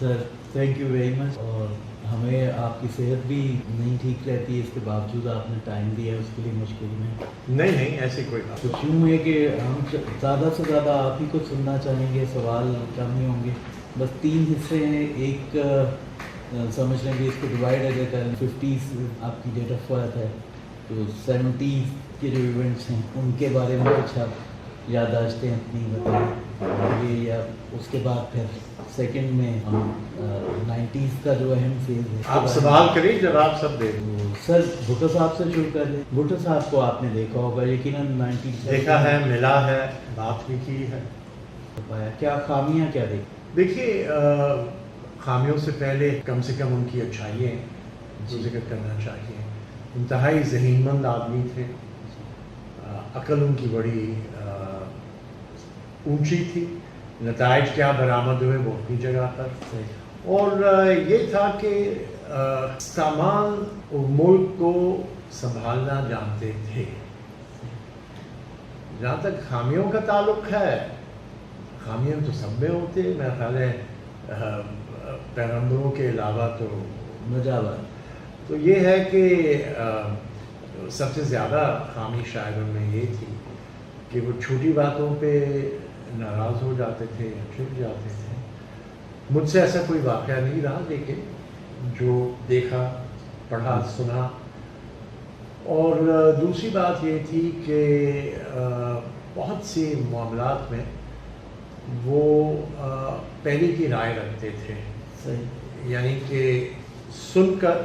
Sir thank you very much. اور ہمیں آپ کی صحت بھی نہیں ٹھیک رہتی ہے، اس کے باوجود آپ نے ٹائم دیا ہے، اس کے لیے مشکل میں. نہیں ایسی کوئی بات. کچھ یوں ہے کہ ہم زیادہ سے زیادہ آپ ہی کو سننا چاہیں گے، سوال کم ہی ہوں گے. بس 3 حصے ہیں. ایک سمجھ لیں کہ اس کو ڈیوائڈ اگر کریں، 50s آپ کی ڈیٹ آف برتھ ہے تو 70s کے جو ایونٹس ہیں ان کے بارے میں کچھ آپ یادداشتیں اپنی بتائیں گے، یا اس کے بعد پھر سیکنڈ میں ہم 90s کا جو اہم فیز ہے. آپ سوال کریں، جواب سب دیں. سر بھٹو صاحب سے شروع کر دیں. بھٹو صاحب کو آپ نے دیکھا ہوگا یقیناً 90s دیکھا ہے، ملا ہے، بات بھی کی ہے. کیا خامیاں کیا دیکھی؟ دیکھیے، خامیوں سے پہلے کم سے کم ان کی اچھائیاں جو ذکر کرنا چاہیے. انتہائی ذہین مند آدمی تھے، عقل ان کی بڑی اونچی تھی. نتائج کیا برآمد ہوئے وہ اپنی جگہ پر. اور یہ تھا کہ سامان اور ملک کو سنبھالنا جانتے تھے. جہاں تک خامیوں کا تعلق ہے، خامیاں تو سب میں ہوتے. میرا خیال ہے پیغمبروں کے علاوہ تو مجاور تو یہ ہے کہ سب سے زیادہ خامی شاید ان میں یہ تھی کہ وہ چھوٹی باتوں پہ ناراض ہو جاتے تھے یا چپ جاتے تھے. مجھ سے ایسا کوئی واقعہ نہیں رہا، لیکن جو دیکھا، پڑھا، سنا. اور دوسری بات یہ تھی کہ بہت سی معاملات میں وہ پہلے کی رائے رکھتے تھے. یعنی کہ سن کر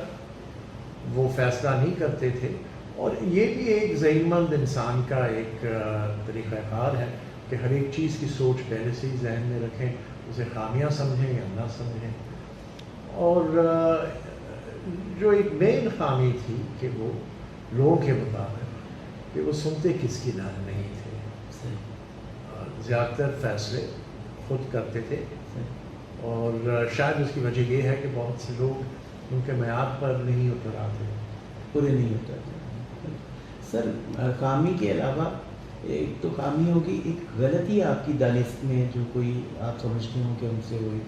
وہ فیصلہ نہیں کرتے تھے. اور یہ بھی ایک ذہین مند انسان کا ایک طریقہ کار ہے کہ ہر ایک چیز کی سوچ پہلے سے ہی ذہن میں رکھیں، اسے خامیاں سمجھیں یا نہ سمجھیں. اور جو ایک مین خامی تھی کہ وہ لوگوں کے مطابق کہ وہ سنتے کس کی نہیں تھے. زیادہ تر فیصلے خود کرتے تھے. اور شاید اس کی وجہ یہ ہے کہ بہت سے لوگ ان کے معیار پر نہیں اتر آتے، پورے نہیں اترتے. سر خامی کے علاوہ ایک تو خامی ہوگی، ایک غلطی آپ کی دانست میں جو کوئی آپ سمجھتے ہوں کہ ان سے ہوئی.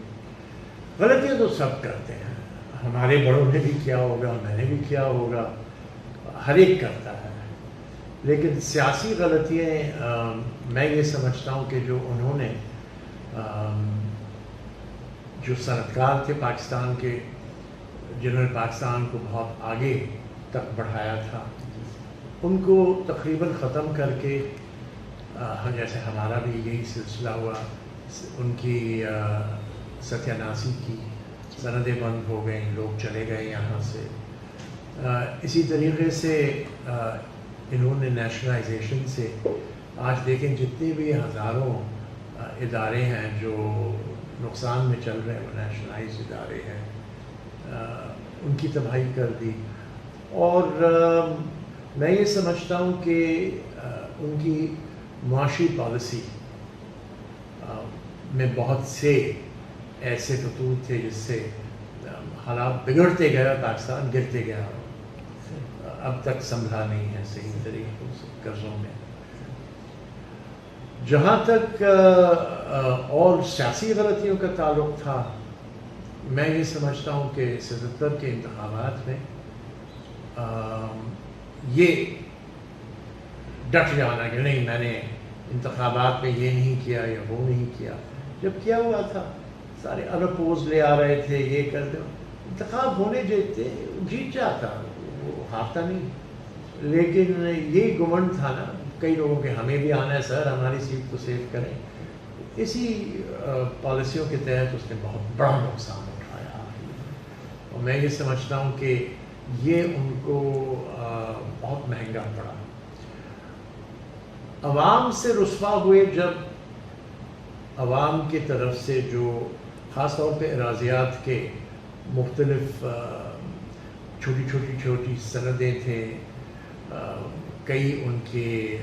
غلطیاں تو سب کرتے ہیں، ہمارے بڑوں نے بھی کیا ہوگا، میں نے بھی کیا ہوگا، ہر ایک کرتا ہے. لیکن سیاسی غلطیاں میں یہ سمجھتا ہوں کہ جو انہوں نے جو صنعتکار تھے پاکستان کے، جنہوں نے پاکستان کو بہت آگے تک بڑھایا تھا، ان کو تقریباً ختم کر کے جیسے ہمارا بھی یہی سلسلہ ہوا، ان کی ستیہ ناسی کی، سندیں بند ہو گئیں، لوگ چلے گئے یہاں سے. اسی طریقے سے انہوں نے نیشنلائزیشن سے آج دیکھیں جتنے بھی ہزاروں ادارے ہیں جو نقصان میں چل رہے ہیں، وہ نیشنلائز ادارے ہیں، ان کی تباہی کر دی. اور میں یہ سمجھتا ہوں کہ ان کی معاشی پالیسی میں بہت سے ایسے خطوط تھے جس سے حالات بگڑتے گئے، پاکستان گرتے گیا، اب تک سنبھلا نہیں ہے صحیح طریقوں سے قرضوں میں. جہاں تک اور سیاسی غلطیوں کا تعلق تھا، میں یہ سمجھتا ہوں کہ 77 کے انتخابات میں یہ ڈٹ جانا کہ نہیں میں نے انتخابات میں یہ نہیں کیا یا وہ نہیں کیا. جب کیا ہوا تھا سارے انپوز لے آ رہے تھے، یہ کر دو، انتخاب ہونے دیتے، جیت جاتا، وہ ہارتا نہیں. لیکن یہ گمنڈ تھا نا کئی لوگوں کے، ہمیں بھی آنا ہے سر، ہماری سیٹ تو سیو کریں. اسی پالیسیوں کے تحت اس نے بہت بڑا نقصان اٹھایا. اور میں یہ سمجھتا ہوں کہ یہ ان کو بہت مہنگا پڑا. عوام سے رسوا ہوئے جب عوام کی طرف سے جو خاص طور پہ اراضیات کے مختلف چھوٹی سندیں تھے، کئی ان کے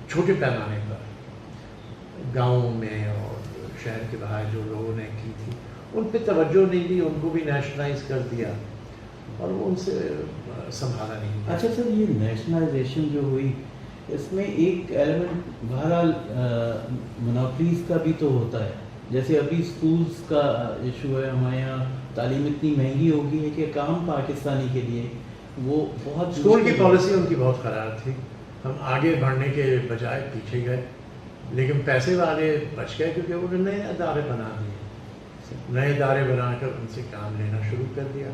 چھوٹے پیمانے پر گاؤں میں اور شہر کے باہر جو لوگوں نے کی تھی، ان پہ توجہ نہیں دی، ان کو بھی نیشنلائز کر دیا اور وہ ان سے سنبھالا نہیں. اچھا سر، یہ نیشنلائزیشن جو ہوئی اس میں ایک ایلیمنٹ بہرحال مونوپلیز کا بھی تو ہوتا ہے. جیسے ابھی اسکولس کا ایشو ہے ہمارے یہاں، تعلیم اتنی مہنگی ہو گئی ہے کہ ایک عام پاکستانی کے لیے وہ بہت اسکول کی پالیسی ان کی بہت خراب تھی. ہم آگے بڑھنے کے بجائے پیچھے گئے، لیکن پیسے والے بچ گئے کیونکہ انہوں نے نئے ادارے بنا دیے، نئے ادارے بنا کر ان سے کام لینا شروع کر دیا.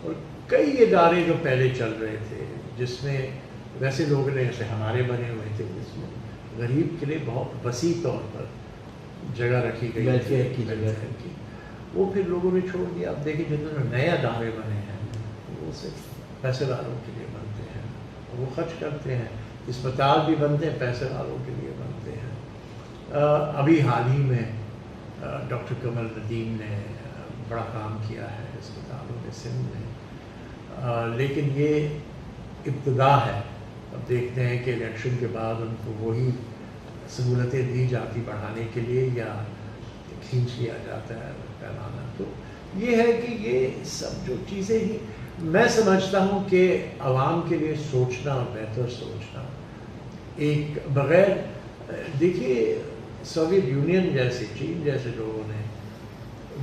اور کئی ادارے جو پہلے چل رہے تھے جس میں ویسے لوگ نے جیسے ہمارے بنے ہوئے تھے، جس میں غریب کے لیے بہت وسیع طور پر جگہ رکھی گئی ویلفیئر کی جگہ کی، وہ پھر لوگوں نے چھوڑ دیا. اب دیکھیں جتنے نئے ادارے بنے ہیں وہ صرف پیسے والوں کے لیے بنتے ہیں، وہ خرچ کرتے ہیں. اسپتال بھی بنتے ہیں پیسے والوں کے لیے بنتے ہیں. ابھی حال ہی میں ڈاکٹر قمر ندیم نے بڑا کام کیا ہے اسپتالوں میں سندھ میں، لیکن یہ ابتدا ہے. اب دیکھتے ہیں کہ الیکشن کے بعد ان کو وہی سہولتیں دی جاتی بڑھانے کے لیے یا کھینچ لیا جاتا ہے پیمانہ. تو یہ ہے کہ یہ سب جو چیزیں ہی میں سمجھتا ہوں کہ عوام کے لیے سوچنا اور بہتر سوچنا ایک بغیر دیکھیے سوویت یونین جیسے چین جیسے لوگوں نے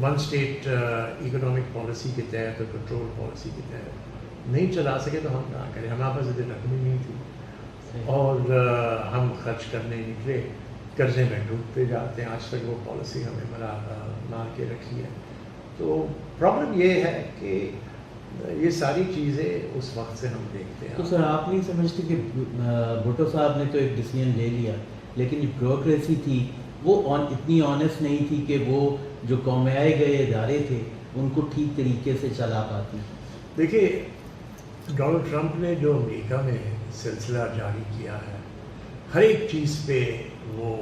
ون اسٹیٹ اکنامک پالیسی کے تحت اور کنٹرول پالیسی کے تحت نہیں چلا سکے تو ہم کہاں کریں. ہمارے پاس اتنی رقم ہی نہیں تھی اور ہم خرچ کرنے نکلے، قرضے میں ڈوبتے جاتے ہیں. آج تک وہ پالیسی ہمیں مار کے رکھی ہے. تو پرابلم یہ ہے کہ یہ ساری چیزیں اس وقت سے ہم دیکھتے ہیں. تو سر آپ نہیں سمجھتے کہ بھٹو صاحب نے تو ایک ڈیسیژن لے لیا، لیکن جو بیوروکریسی تھی وہ اتنی آنیسٹ نہیں تھی کہ وہ جو قومیائے گئے ادارے تھے ان کو ٹھیک طریقے سے چلا پاتی؟ دیکھیے ڈونلڈ ٹرمپ نے جو امریکہ میں سلسلہ جاری کیا ہے، ہر ایک چیز پہ وہ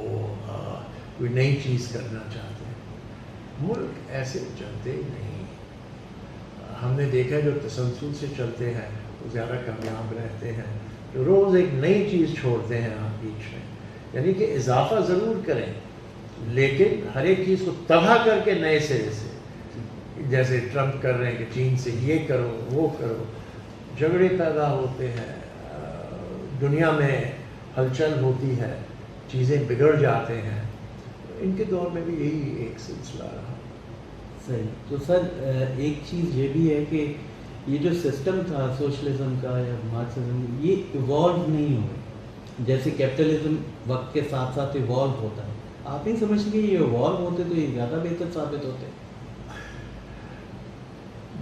کوئی نئی چیز کرنا چاہتے ہیں. ملک ایسے چلتے نہیں. ہم نے دیکھا جو تسلسل سے چلتے ہیں وہ زیادہ کامیاب رہتے ہیں. جو روز ایک نئی چیز چھوڑتے ہیں آپ بیچ میں، یعنی کہ اضافہ ضرور کریں لیکن ہر ایک چیز کو تباہ کر کے نئے سرے سے، جیسے ٹرمپ کر رہے ہیں کہ چین سے یہ کرو وہ کرو، جھگڑے پیدا ہوتے ہیں، دنیا میں ہلچل ہوتی ہے، چیزیں بگڑ جاتے ہیں. ان کے دور میں بھی یہی ایک سلسلہ رہا. صحیح. تو سر ایک چیز یہ بھی ہے کہ یہ جو سسٹم تھا سوشلزم کا یا مارکسزم، یہ ایوالو نہیں ہوئے. جیسے کیپٹلزم وقت کے ساتھ ساتھ ایوالو ہوتا ہے، آپ نہیں سمجھتے کہ یہ ایوالو ہوتے تو یہ زیادہ بہتر ثابت ہوتے؟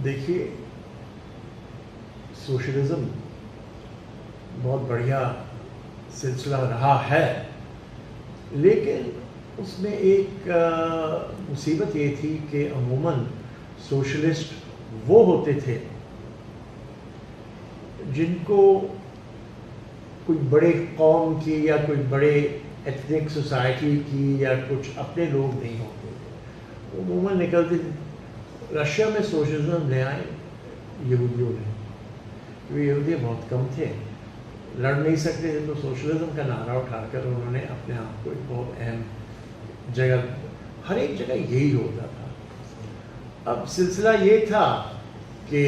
دیکھیے سوشلزم بہت بڑھیا سلسلہ رہا ہے، لیکن اس میں ایک مصیبت یہ تھی کہ عموماً سوشلسٹ وہ ہوتے تھے جن کو کوئی بڑے قوم کی یا کوئی بڑے ایتھنک سوسائٹی کی یا کچھ اپنے لوگ نہیں ہوتے تھے. عموماً نکلتے تھے. رشیا میں سوشلزم لے آئے یہودیوں نے، کیونکہ یہودی بہت کم تھے، لڑ نہیں سکتے تھے، تو سوشلزم کا نعرہ اٹھا کر انہوں نے اپنے آپ کو ایک بہت اہم جگہ، ہر ایک جگہ یہی ہوتا تھا. اب سلسلہ یہ تھا کہ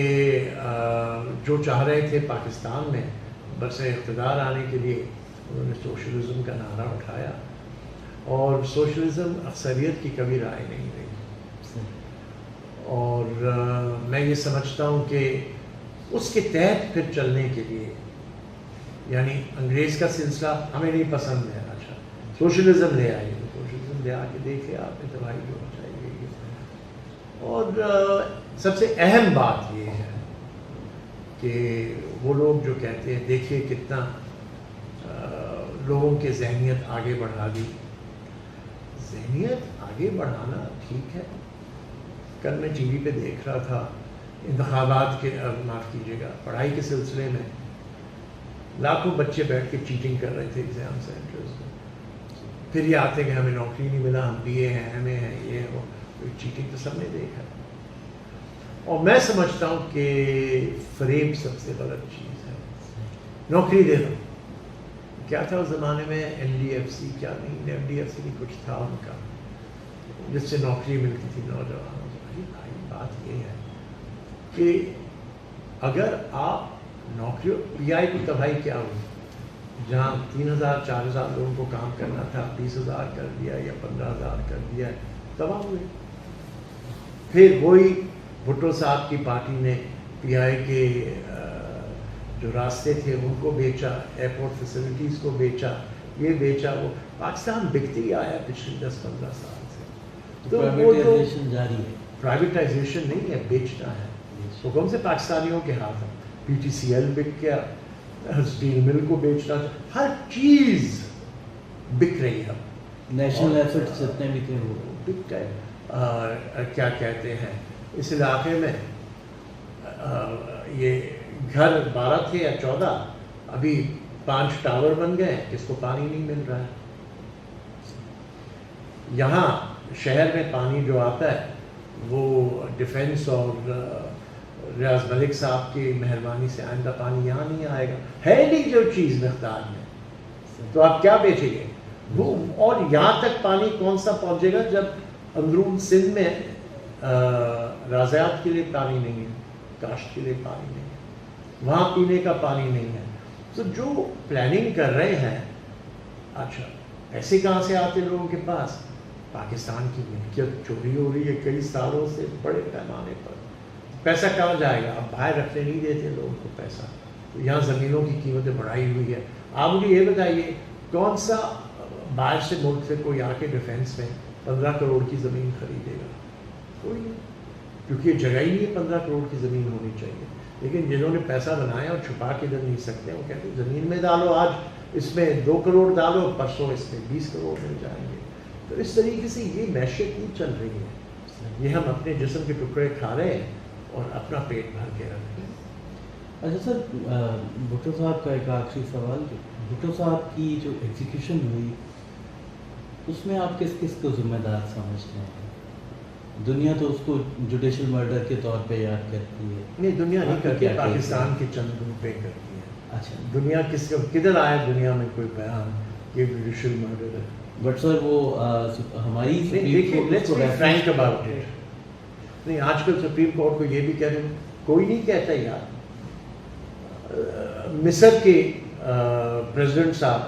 جو چاہ رہے تھے پاکستان میں برسر اقتدار آنے کے لیے انہوں نے سوشلزم کا نعرہ اٹھایا، اور سوشلزم اکثریت کی کبھی رائے نہیں رہی. اور میں یہ سمجھتا ہوں کہ اس کے تحت پھر چلنے کے لیے، یعنی انگریز کا سلسلہ ہمیں نہیں پسند ہے، اچھا سوشلزم لے آئیے، تو سوشلزم لے آ کے دیکھے آپ نے تباہی جو مچائی گئی ہے. اور سب سے اہم بات یہ ہے کہ وہ لوگ جو کہتے ہیں دیکھیے کتنا لوگوں کے ذہنیت آگے بڑھا دی. ذہنیت آگے بڑھانا ٹھیک ہے. کل میں ٹی وی پہ دیکھ رہا تھا انتخابات کے، معاف کیجیے گا، پڑھائی کے سلسلے میں لاکھوں بچے بیٹھ کے چیٹنگ کر رہے تھے ایگزام سینٹرز میں. پھر یہ آتے کہ ہمیں نوکری نہیں ملا، ہم بی اے ہیں، ایم اے ہیں، یہ وہ. چیٹنگ تو سب نے دیکھا. اور میں سمجھتا ہوں کہ فریب سب سے غلط چیز ہے. نوکری دے دو. کیا تھا اس زمانے میں این ڈی ایف سی، کیا نہیں این ڈی ایف سی نہیں کچھ تھا ان کا، جس سے نوکری ملتی تھی نوجوانوں کو. بھائی بات یہ ہے کہ اگر آپ نوکری، پی آئی کی تباہی کیا ہوئی، جہاں 3,000 4,000 لوگوں کو کام کرنا تھا 20,000 کر دیا یا 15,000 کر دیا. تباہ ہوئے. پھر وہی بھٹو صاحب کی پارٹی نے پی آئی کے جو راستے تھے ان کو بیچا, ایئرپورٹ فیسلٹیز کو بیچا, یہ بیچا وہ. پاکستان بکتے ہی آیا پچھلے 10-15 سال سے. تو پرائیویٹائزیشن جاری ہے. پرائیویٹائزیشن نہیں ہے, بیچنا ہے. وہ کون سے پاکستانیوں کے ہاتھ ہے. پی ٹی سی ایل بک گیا, اسٹیل مل کو بیچنا, ہر چیز بک رہی ہے. نیشنل ایسٹس جتنے بھی تھے وہ بک گئے. کیا کہتے ہیں اس علاقے میں یہ گھر 12 تھے یا 14, ابھی 5 ٹاور بن گئے, اس کو پانی نہیں مل رہا ہے. یہاں شہر میں پانی جو آتا ہے وہ ڈیفنس اور ریاض ملک صاحب کی مہربانی سے آئندہ پانی یہاں نہیں آئے گا. ہے نہیں جو چیز مقدار میں, تو آپ کیا بیچیں گے وہ. اور یہاں تک پانی کون سا پہنچے گا جب اندرون سندھ میں راضیات کے لیے پانی نہیں ہے, کاشت کے لیے پانی نہیں ہے, وہاں پینے کا پانی نہیں ہے. تو جو پلاننگ کر رہے ہیں, اچھا پیسے کہاں سے آتے لوگوں کے پاس؟ پاکستان کی ملکیت چوری ہو رہی ہے کئی سالوں سے بڑے پیمانے پر. پیسہ کہاں جائے گا؟ اب باہر رکھنے نہیں دیتے لوگوں کو پیسہ. تو یہاں زمینوں کی قیمتیں بڑھائی ہوئی ہے. آپ مجھے یہ بتائیے کون سا باہر سے ملک سے کوئی آ کے ڈیفینس میں 15 کروڑ کی زمین خریدے گا؟ کوئی نہیں, کیونکہ یہ جگہ ہی نہیں ہے 15 کروڑ کی زمین ہونی چاہیے. لیکن جنہوں نے پیسہ بنایا اور چھپا کے ادھر نہیں سکتے, وہ کہتے ہیں زمین میں ڈالو, آج اس میں 2 کروڑ ڈالو, پرسوں اس میں 20 کروڑ مل جائیں گے. تو اس طریقے سے یہ معیشت نہیں چل رہی ہے. یہ ہم اپنے جسم کے ٹکڑے کھا رہے ہیں اور اپنا پیٹ بھر کے رکھ رہے ہیں. اچھا سر, بھٹو صاحب کا ایک آخری سوال. بھٹو صاحب کی جو ایگزیکیوشن ہوئی اس میں آپ کس کس کو ذمہ دار سمجھتے ہیں؟ دنیا تو اس کو جوڈیشل مرڈر کے طور پہ یاد کرتی ہے. نہیں, دنیا نہیں کرتی, پاکستان کے چند گروپیں کرتی ہے. اچھا, دنیا کدھر آیا دنیا میں کوئی بیان کہ جوڈیشل مرڈر ہے؟ بٹ سر وہ ہماری فرینک اباؤٹ اٹ. نہیں, آج کل سپریم کورٹ کو یہ بھی کہہ رہے ہیں, کوئی نہیں کہتا یار. مصر کے پریزیڈنٹ صاحب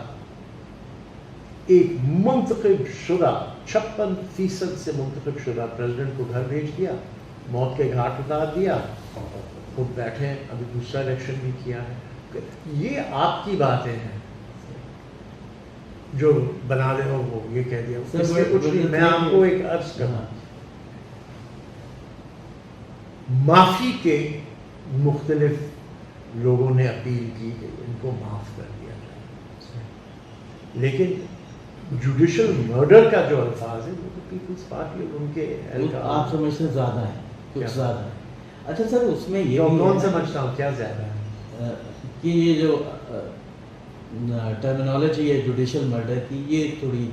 ایک منتخب شدہ 56% سے منتخب شدہ پریزیڈنٹ کو گھر بھیج دیا, موت کے گھاٹ اتار دیا, خود بیٹھے ہیں, ابھی دوسرا الیکشن بھی کیا ہے. یہ آپ کی باتیں ہیں جو بنا دے ہو وہ یہ کہہ دیا. اس میں کچھ نہیں. میں آپ کو ایک عرض کروں, معافی کے مختلف لوگوں نے اپیل کی کہ ان کو معاف کر دیا جائے, لیکن جوڈیشل مرڈر کا جو الفاظ ہے وہ تو پیپلز پارٹی اور ان کے آپ سمجھتے زیادہ ہے, کچھ زیادہ ہے. اچھا سر, اس میں یہ کون سمجھتا ہوں کیا زیادہ ہے کہ یہ جو ٹرمینالوجی ہے جوڈیشل مرڈر کی, یہ تھوڑی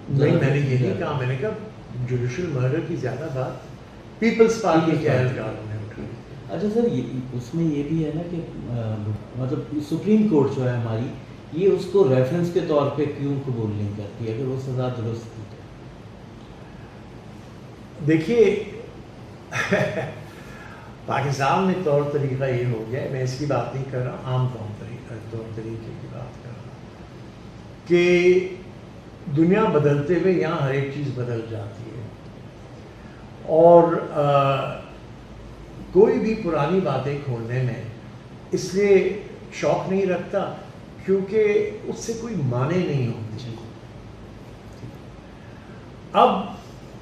نہیں, میں نے یہ نہیں کہا. میں نے کہا جوڈیشل مرڈر کی زیادہ بات پیپلز پارٹی کے اہلکاروں نے اٹھائی. اچھا سر, اس میں یہ بھی ہے نا کہ مطلب سپریم کورٹ جو ہے ہماری, یہ اس کو ریفرنس کے طور پہ کیوں قبول نہیں کرتی اگر وہ سزا درست تھی؟ دیکھیے پاکستان میں طور طریقہ یہ ہو گیا ہے, میں اس کی بات نہیں کر رہا, عام طور طریقے کی بات کر رہا کہ دنیا بدلتے ہوئے یہاں ہر ایک چیز بدل جاتی ہے, اور کوئی بھی پرانی باتیں کھولنے میں اس لیے شوق نہیں رکھتا کیونکہ اس سے کوئی معنی نہیں ہوتی. اب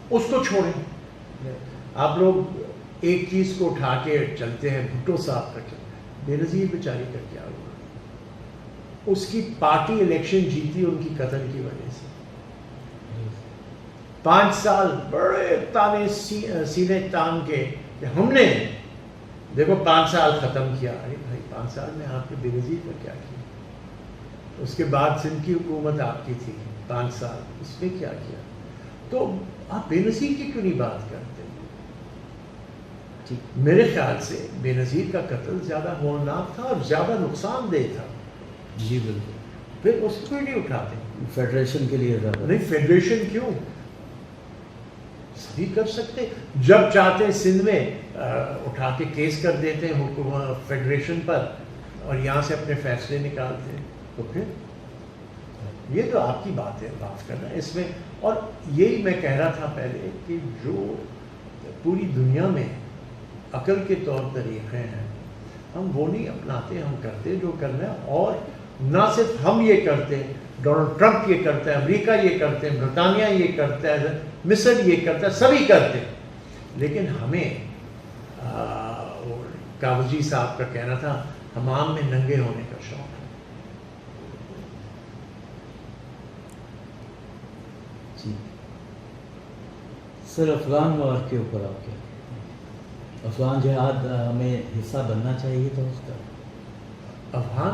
اس کو چھوڑیں. آپ لوگ ایک چیز کو اٹھا کے چلتے ہیں, بھٹو صاحب کا چلتا ہے, بے نظیر بیچاری کا کیا ہوا؟ اس کی پارٹی الیکشن جیتی ان کی قتل کی وجہ سے. 5 سال بڑے تانے سینے تان کے کہ ہم نے دیکھو 5 سال ختم کیا. ارے بھائی 5 سال میں آپ نے بے نظیر کا کیا کیا؟ اس کے بعد سندھ کی حکومت آپ کی تھی 5 سال, اس میں کیا کیا؟ تو آپ بے نظیر کی کیوں نہیں بات کرتے؟ میرے خیال سے بے نظیر کا قتل زیادہ ہولناک تھا اور زیادہ نقصان دہ تھا. جی بالکل. پھر اس کو نہیں اٹھاتے. فیڈریشن کے لیے نہیں, فیڈریشن کیوں؟ سبھی کر سکتے, جب چاہتے ہیں سندھ میں اٹھا کے کیس کر دیتے ہیں حکومت فیڈریشن پر اور یہاں سے اپنے فیصلے نکالتے ہیں. تو پھر یہ تو آپ کی بات ہے, معاف کرنا, اس میں اور یہی میں کہہ رہا تھا پہلے کہ جو پوری دنیا میں عقل کے طور طریقے ہیں ہم وہ نہیں اپناتے، ہم کرتے جو کرنا ہے. اور نہ صرف ہم یہ کرتے، ڈونلڈ ٹرمپ یہ کرتا ہے، امریکہ یہ کرتے ہیں، برطانیہ یہ کرتا ہے، مصر یہ کرتا ہے، سبھی کرتے. لیکن ہمیں کاغذی صاحب کا کہنا تھا حمام میں ننگے ہونے کا شوق ہے. جی سر، افغان وار کے اوپر آپ کیا، افغان جہاد ہمیں حصہ بننا چاہیے تھا اس کا؟ افغان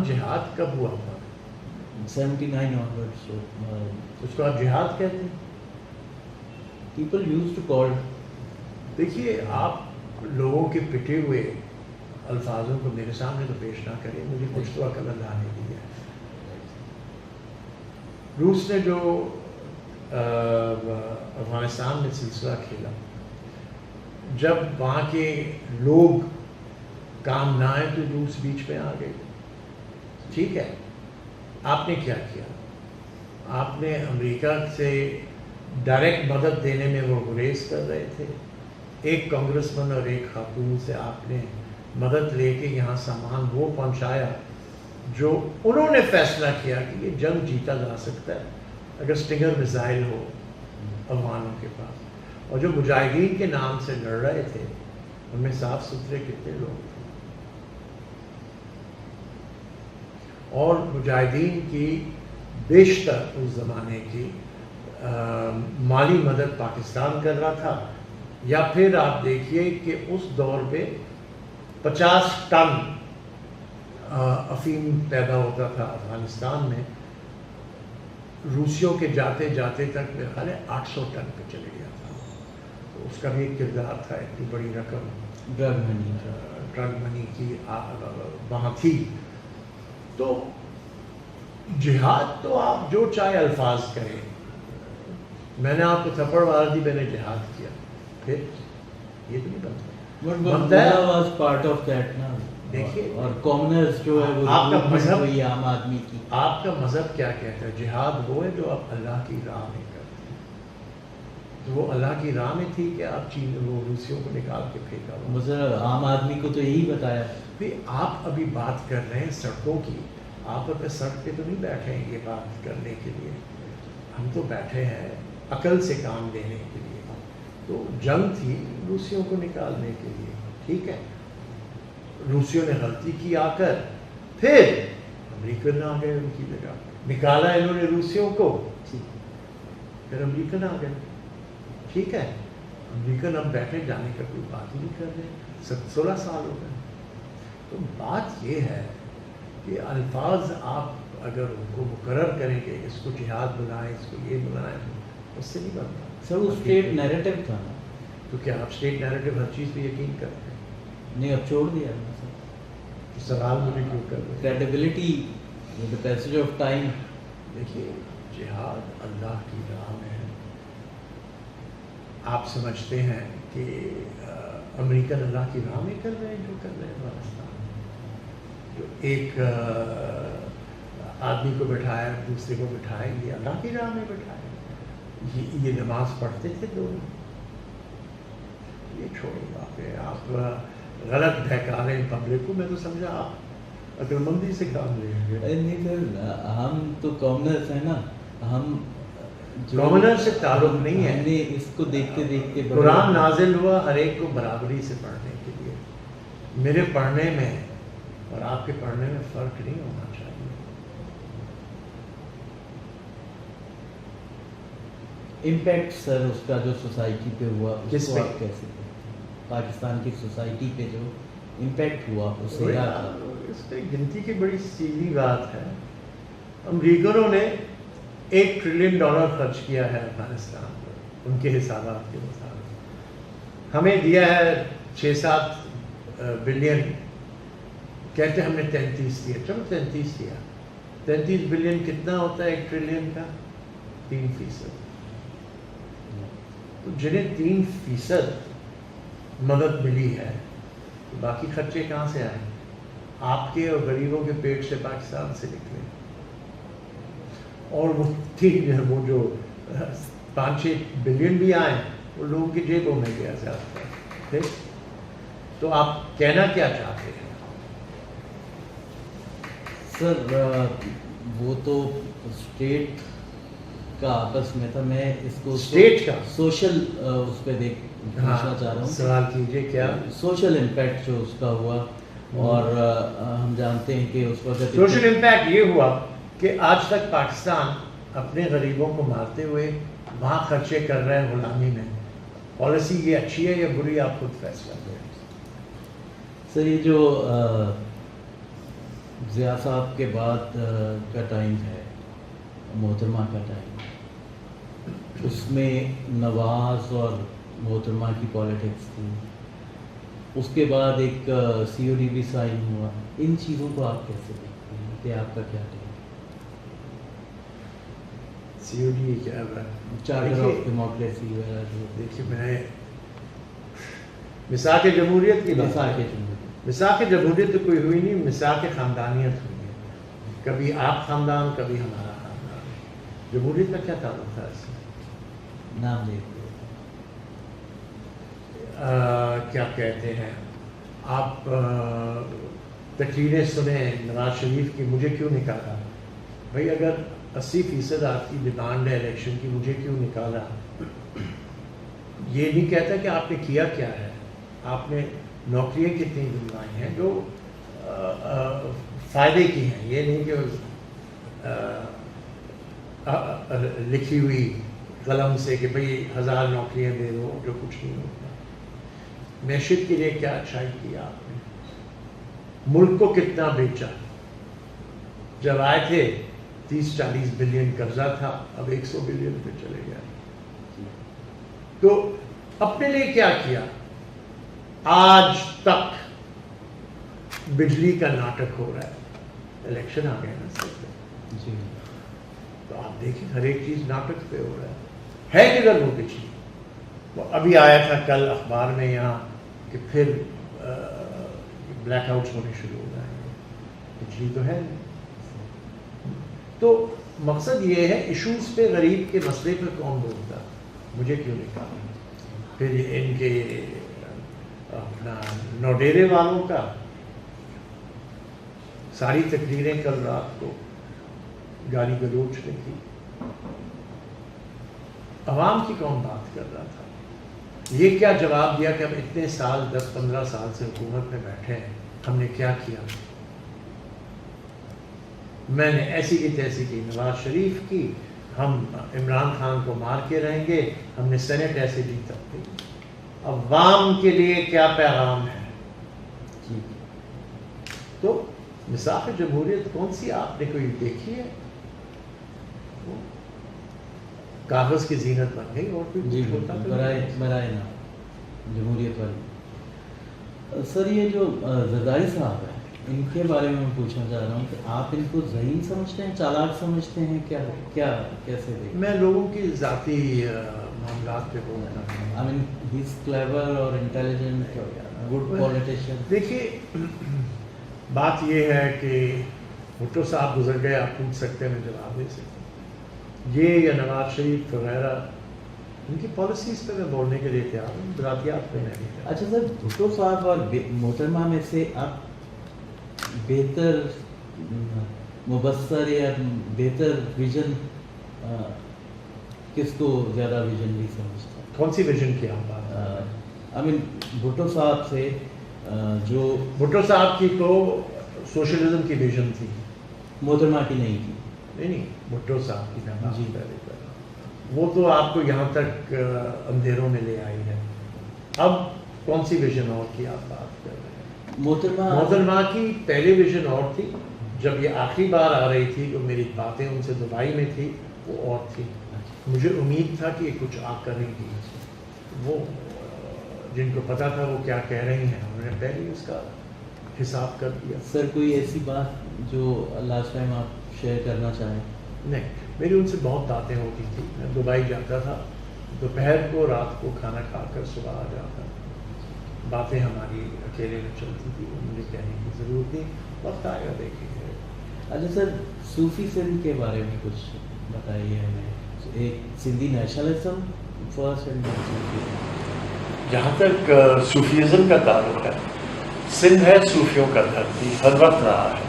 جہاد کب ہوا تھا؟ 79 onwards. اس کو آپ جہاد کہتے ہیں؟ People used to call. دیکھیے آپ لوگوں کے پٹے ہوئے الفاظوں کو میرے سامنے تو پیش نہ کریں، مجھے کچھ تو عقل اللہ نے دی ہے. روس نے جو افغانستان میں سلسلہ کھیلا، جب وہاں کے لوگ کام نہ آئے تو روس بیچ میں آ گئے. ٹھیک ہے، آپ نے کیا کیا؟ آپ نے امریکہ سے ڈائریکٹ مدد دینے میں وہ گریز کر رہے تھے. ایک کانگریس مین اور ایک خاتون سے آپ نے مدد لے کے یہاں سامان وہ پہنچایا جو انہوں نے فیصلہ کیا کہ یہ جنگ جیتا جا سکتا ہے اگر اسٹنگر میزائل ہو افغانوں کے پاس. اور جو مجاہدین کے نام سے لڑ رہے تھے ان میں صاف ستھرے کتنے لوگ تھے. اور مجاہدین کی بیشتر اس زمانے کی مالی مدد پاکستان کر رہا تھا. یا پھر آپ دیکھیے کہ اس دور پہ 50 ٹن افیم پیدا ہوتا تھا افغانستان میں، روسیوں کے جاتے جاتے تک میرے خیال ہے 800 ٹن پہ چلے گیا تھا. تو اس کا بھی ایک کردار تھا، اتنی بڑی رقم ڈرگ منی کی وہاں تھی. تو جہاد تو آپ جو چاہے الفاظ کہیں. میں نے آپ کو تھپڑ مارا دی، میں نے جہاد کیا، پھر یہ تو نہیں بنتا ہے. دیکھیے اور کامنرز جو ہے وہ آپ کا مذہب، ہوئی عام آدمی کی، آپ کا مذہب کیا کہتا ہے؟ جہاد وہ ہے جو آپ اللہ کی راہ میں کرتے ہیں. تو وہ اللہ کی راہ میں تھی کہ آپ وہ روسیوں کو نکال کے پھینکا. مذہب عام آدمی کو تو یہی بتایا. آپ ابھی بات کر رہے ہیں سڑکوں کی، آپ اپنے سڑک پہ تو نہیں بیٹھے ہیں یہ بات کرنے کے لیے. ہم تو بیٹھے ہیں عقل سے کام لینے کے لیے. تو جنگ تھی روسیوں کو نکالنے کے لیے. ٹھیک ہے، روسیوں نے غلطی کی آ کر، پھر امریکن آ گئے ان کی جگہ. نکالا انہوں نے روسیوں کو، پھر امریکن آ گئے. ٹھیک ہے، امریکن اب بیٹھے جانے کا کوئی بات ہی نہیں کر رہے. 16 سال ہو گئے. تو بات یہ ہے کہ الفاظ آپ اگر ان کو مقرر کریں کہ اس کو جہاد بنائیں، اس کو یہ بنائیں، اس سے نہیں بنتا. سر وہ اسٹیٹ نیریٹو تھا نا. تو کیا آپ اسٹیٹ نیریٹو ہر چیز پہ یقین کرتے ہیں؟ نہیں، اب چھوڑ دیا نا سر. سوال مجھے کیوں کر رہے ہیں؟ Credibility with the passage of time. دیکھیے جہاد اللہ کی راہ میں ہے. آپ سمجھتے ہیں کہ امریکن اللہ کی راہ میں کر رہے ہیں جو کر رہے ہیں افغانستان میں؟ جو ایک آدمی کو بٹھایا، دوسرے کو بٹھایا، یہ اللہ کی راہ میں بٹھایا. یہ نماز پڑھتے تھے دونوں. یہ چھوڑیں بات ہے. آپ غلط بہکا رہے ہیں پبلک کو. میں تو سمجھا آپ عقل مندی سے کام لیں گے. نہیں سر، ہم تو کامنرز ہیں نا. ہم کامنر سے تعلق نہیں ہے. ہم نے اس کو دیکھتے دیکھتے قرآن نازل ہوا ہر ایک کو برابری سے پڑھنے کے لیے. میرے پڑھنے میں اور آپ کے پڑھنے میں فرق نہیں ہونا چاہیے. امپیکٹ سر اس کا جو سوسائٹی پہ ہوا، اس کو پہ؟ آپ کیسے کہتے ہیں؟ پاکستان کی سوسائٹی پہ جو امپیکٹ ہوا اس سے اس پہ گنتی کی بڑی سیدھی بات ہے. امریکنوں نے $1 ٹریلین خرچ کیا ہے افغانستان پر ان کے حسابات کے مطابق. ہمیں دیا ہے 6-7 بلین. کہتے ہم نے 33 دیا. چلو 33 دیا. 33 بلین کتنا ہوتا ہے 1 ٹریلین کا؟ 3%. تو جنہیں 3% مدد ملی ہے، باقی خرچے کہاں سے آئے؟ آپ کے اور غریبوں کے پیٹ سے پاکستان سے نکلے، اور وہ جو 5-6 بلین بھی آئے وہ لوگوں کی جیبوں میں گیا زیادہ تر. تو آپ کہنا کیا چاہتے ہیں؟ سر وہ تو اسٹیٹ کا آپس میں تھا، میں اس کو اسٹیٹ کا سوشل اس پہ دیکھنا چاہ رہا ہوں. سوال کیجئے. کیا سوشل امپیکٹ جو اس کا ہوا، اور ہم جانتے ہیں کہ اس وقت سوشل امپیکٹ یہ ہوا کہ آج تک پاکستان اپنے غریبوں کو مارتے ہوئے وہاں خرچے کر رہے ہیں غلامی میں. پالیسی یہ اچھی ہے یا بری، آپ خود فیصلہ کریں. سر یہ جو ضیاء صاحب کے بعد کا ٹائم ہے، محترمہ کا ٹائم، اس میں نواز اور محترمہ کی پالیٹکس تھی. اس کے بعد ایک COD بھی سائن ہوا. ان چیزوں کو آپ کیسے دیکھتے ہیں کہ آپ کا کیا ٹائم؟ COD کیا ہے؟ چارٹر آف ڈیموکریسی وغیرہ جو دیکھیے، میں مساق جمہوریت کی بات، مساق جمہوریت تو کوئی ہوئی نہیں، مساق خاندانیت ہوئی ہے. کبھی آپ خاندان، کبھی ہمارا خاندان. جمہوریت کا کیا تعلق تھا اس سے؟ نام دیکھتے کیا کہتے ہیں آپ، تقریریں سنیں نواز شریف کی، مجھے کیوں نکالا؟ بھائی اگر 80% آپ کی ڈیمانڈ ہے الیکشن کی، مجھے کیوں نکالا؟ یہ نہیں کہتا کہ آپ نے کیا کیا ہے. آپ نے نوکریاں کتنی دلوائی ہیں جو فائدے کی ہیں، یہ نہیں کہ لکھی ہوئی قلم سے کہ بھئی 1000 نوکریاں دے دو، جو کچھ نہیں ہوتا. معیشت کے لیے کیا اچھائی کیا آپ نے؟ ملک کو کتنا بیچا؟ جب آئے تھے 30-40 بلین قرضہ تھا، اب 100 بلین پہ چلے گیا. تو اپنے لیے کیا کیا؟ آج تک بجلی کا ناٹک ہو رہا ہے، الیکشن آ گئے نا سر، جی. تو آپ دیکھیں ہر ایک چیز ناٹک پہ ہو رہا ہے کدھر وہ بجلی؟ وہ ابھی آیا تھا کل اخبار میں یہاں کہ پھر بلیک آؤٹس ہونے شروع ہو جائیں گے. بجلی تو ہے نہیں. تو مقصد یہ ہے ایشوز پہ، غریب کے مسئلے پہ کون بولتا؟ مجھے کیوں نکالا؟ پھر ان کے اپنا نوڈیرے والوں کا ساری تقریریں کل رات کو گالی گلوچ نے کی. عوام کی کون بات کر رہا تھا؟ یہ کیا جواب دیا کہ ہم اتنے سال 10-15 سال سے حکومت میں بیٹھے ہیں، ہم نے کیا کیا؟ میں نے ایسی کی تیسی کی نواز شریف کی، ہم عمران خان کو مار کے رہیں گے، ہم نے سینٹ ایسے جیت سکتے. عوام کے لیے کیا پیغام ہے؟ تو مساق جمہوریت کون سی آپ نے کوئی دیکھی ہے؟ کاغذ کی زینت بن گئی اور کوئی جی کچھ ہوتا تو برائے نا جمہوریت والی. سر یہ جو زرداری صاحب ہیں، ان کے بارے میں پوچھنا چاہ رہا ہوں کہ آپ ان کو ذہین سمجھتے ہیں، چالاک سمجھتے ہیں، کیا کیسے دیکھیں؟ میں لوگوں کی ذاتی معاملات پہ بولتا ہوں. I mean, he's clever or intelligent or good politician. دیکھیے بات یہ ہے کہ بھٹو صاحب گزر گئے، آپ پوچھ سکتے ہیں، میں جواب دے سکتا ہوں. یہ یا نواز شریف وغیرہ، ان کی پالیسیز پہ میں بولنے کے لیے تیار ہوں، ذاتیات پہ نہیں. اچھا سر، بھٹو صاحب اور محترمہ میں سے آپ بہتر مبصر یا بہتر ویژن کس کو زیادہ ویژنری سمجھتے ہیں؟ کون سی ویژن کی آپ بات؟ آئی مین بھٹو صاحب سے جو بھٹو صاحب کی تو سوشلزم کی ویژن تھی، محترمہ کی نہیں تھی. نہیں بھٹو صاحب کی میں بات جی. پہلے کر رہا ہوں. وہ تو آپ کو یہاں تک اندھیروں میں لے آئی ہے. اب کون سی ویژن اور کی آپ بات کر رہے ہیں؟ محترمہ کی پہلی ویژن اور تھی، جب یہ آخری بار آ رہی تھی جو میری باتیں ان سے دبئی میں تھی وہ اور تھی. مجھے امید تھا کہ یہ کچھ آپ کریں گی. وہ جن کو پتا تھا وہ کیا کہہ رہی ہیں، انہوں نے پہلے ہی اس کا حساب کر دیا. سر کوئی ایسی بات جو لاسٹ ٹائم آپ شیئر کرنا چاہیں؟ نہیں، میری ان سے بہت باتیں ہوتی تھی. میں دبئی جاتا تھا، دوپہر کو رات کو کھانا کھا کر صبح آ جاتا. باتیں ہماری اکیلے میں چلتی تھی، وہ مجھے کہنے کی ضرورت نہیں. وقت آئے گا دیکھیں گے. اچھا سر، صوفی سندھ کے بارے میں کچھ بتائیے ہمیں. ایک سندھی نیشنلزم فرسٹ اینڈ جہاں تک صوفیزم کا تعلق ہے، سندھ ہے صوفیوں کا دھرتی، ہر وقت رہا ہے.